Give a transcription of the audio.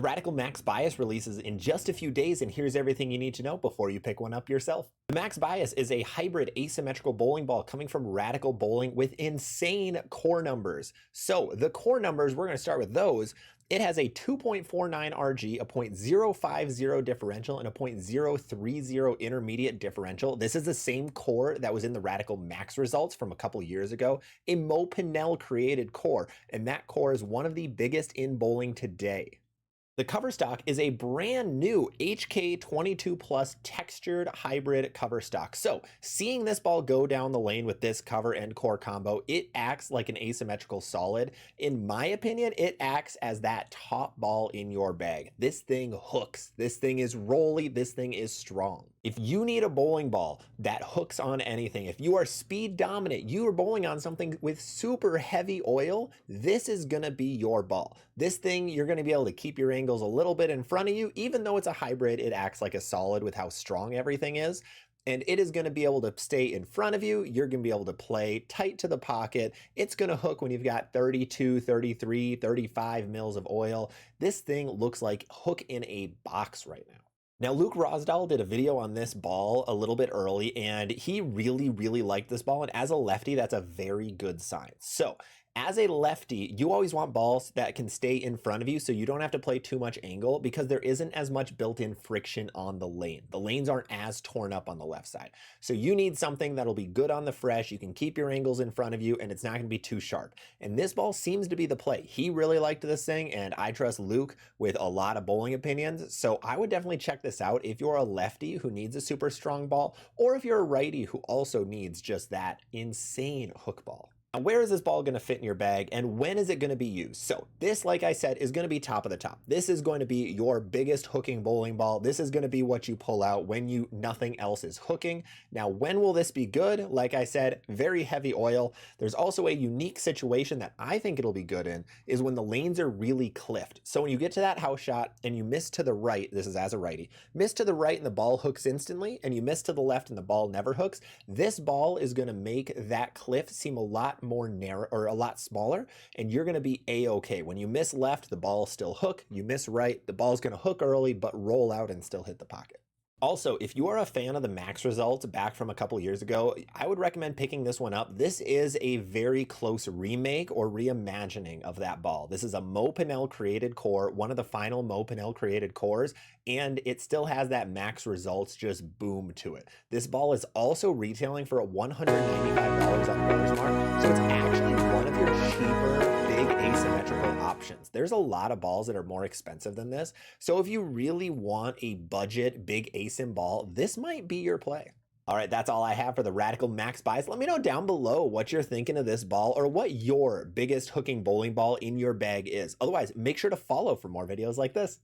The Radical Max Bias releases in just a few days, and here's everything you need to know before you pick one up yourself. The Max Bias is a hybrid asymmetrical bowling ball coming from Radical Bowling with insane core numbers. So the core numbers, we're going to start with those. It has a 2.49 RG, a 0.050 differential, and a 0.030 intermediate differential. This is the same core that was in the Radical Max results from a couple years ago, a Mo Pinel created core, and that core is one of the biggest in bowling today. The cover stock is a brand new HK22 Plus textured hybrid cover stock. So seeing this ball go down the lane with this cover and core combo, it acts like an asymmetrical solid. In my opinion, it acts as that top ball in your bag. This thing hooks. This thing is rolly. This thing is strong. If you need a bowling ball that hooks on anything, if you are speed dominant, you are bowling on something with super heavy oil, this is going to be your ball. This thing, you're going to be able to keep your angles a little bit in front of you. Even though it's a hybrid, it acts like a solid with how strong everything is. And it is going to be able to stay in front of you. You're going to be able to play tight to the pocket. It's going to hook when you've got 32, 33, 35 mils of oil. This thing looks like hook in a box right now. Now, Luke Rosdahl did a video on this ball a little bit early, and he really liked this ball. And as a lefty, that's a very good sign. So as a lefty, you always want balls that can stay in front of you so you don't have to play too much angle because there isn't as much built-in friction on the lane. The lanes aren't as torn up on the left side. So you need something that'll be good on the fresh. You can keep your angles in front of you and it's not going to be too sharp. And this ball seems to be the play. He really liked this thing, and I trust Luke with a lot of bowling opinions. So I would definitely check this out if you're a lefty who needs a super strong ball, or if you're a righty who also needs just that insane hook ball. Now, where is this ball going to fit in your bag, and when is it going to be used? So this, like I said, is going to be top of the top. This is going to be your biggest hooking bowling ball. This is going to be what you pull out when nothing else is hooking. Now, when will this be good? Like I said, very heavy oil. There's also a unique situation that I think it'll be good in is when the lanes are really cliffed. So when you get to that house shot and you miss to the right, this is as a righty, miss to the right and the ball hooks instantly, and you miss to the left and the ball never hooks, this ball is going to make that cliff seem a lot more narrow or a lot smaller, and you're going to be a-okay. When you miss left, the ball still hook. You miss right, the ball's going to hook early but roll out and still hit the pocket. Also, if you are a fan of the Max results back from a couple years ago, I would recommend picking this one up. This is a very close remake or reimagining of that ball. This is a Mo Pinel created core, one of the final Mo Pinel created cores, and it still has that Max results just boom to it. This ball is also retailing for $195 on Bowlersmart, so it's actually one of your cheaper big asymmetrical options. There's a lot of balls that are more expensive than this, so if you really want a budget big asim ball, this might be your play. All right, that's all I have for the Radical Max Bias. Let me know down below what you're thinking of this ball or what your biggest hooking bowling ball in your bag is. Otherwise, make sure to follow for more videos like this.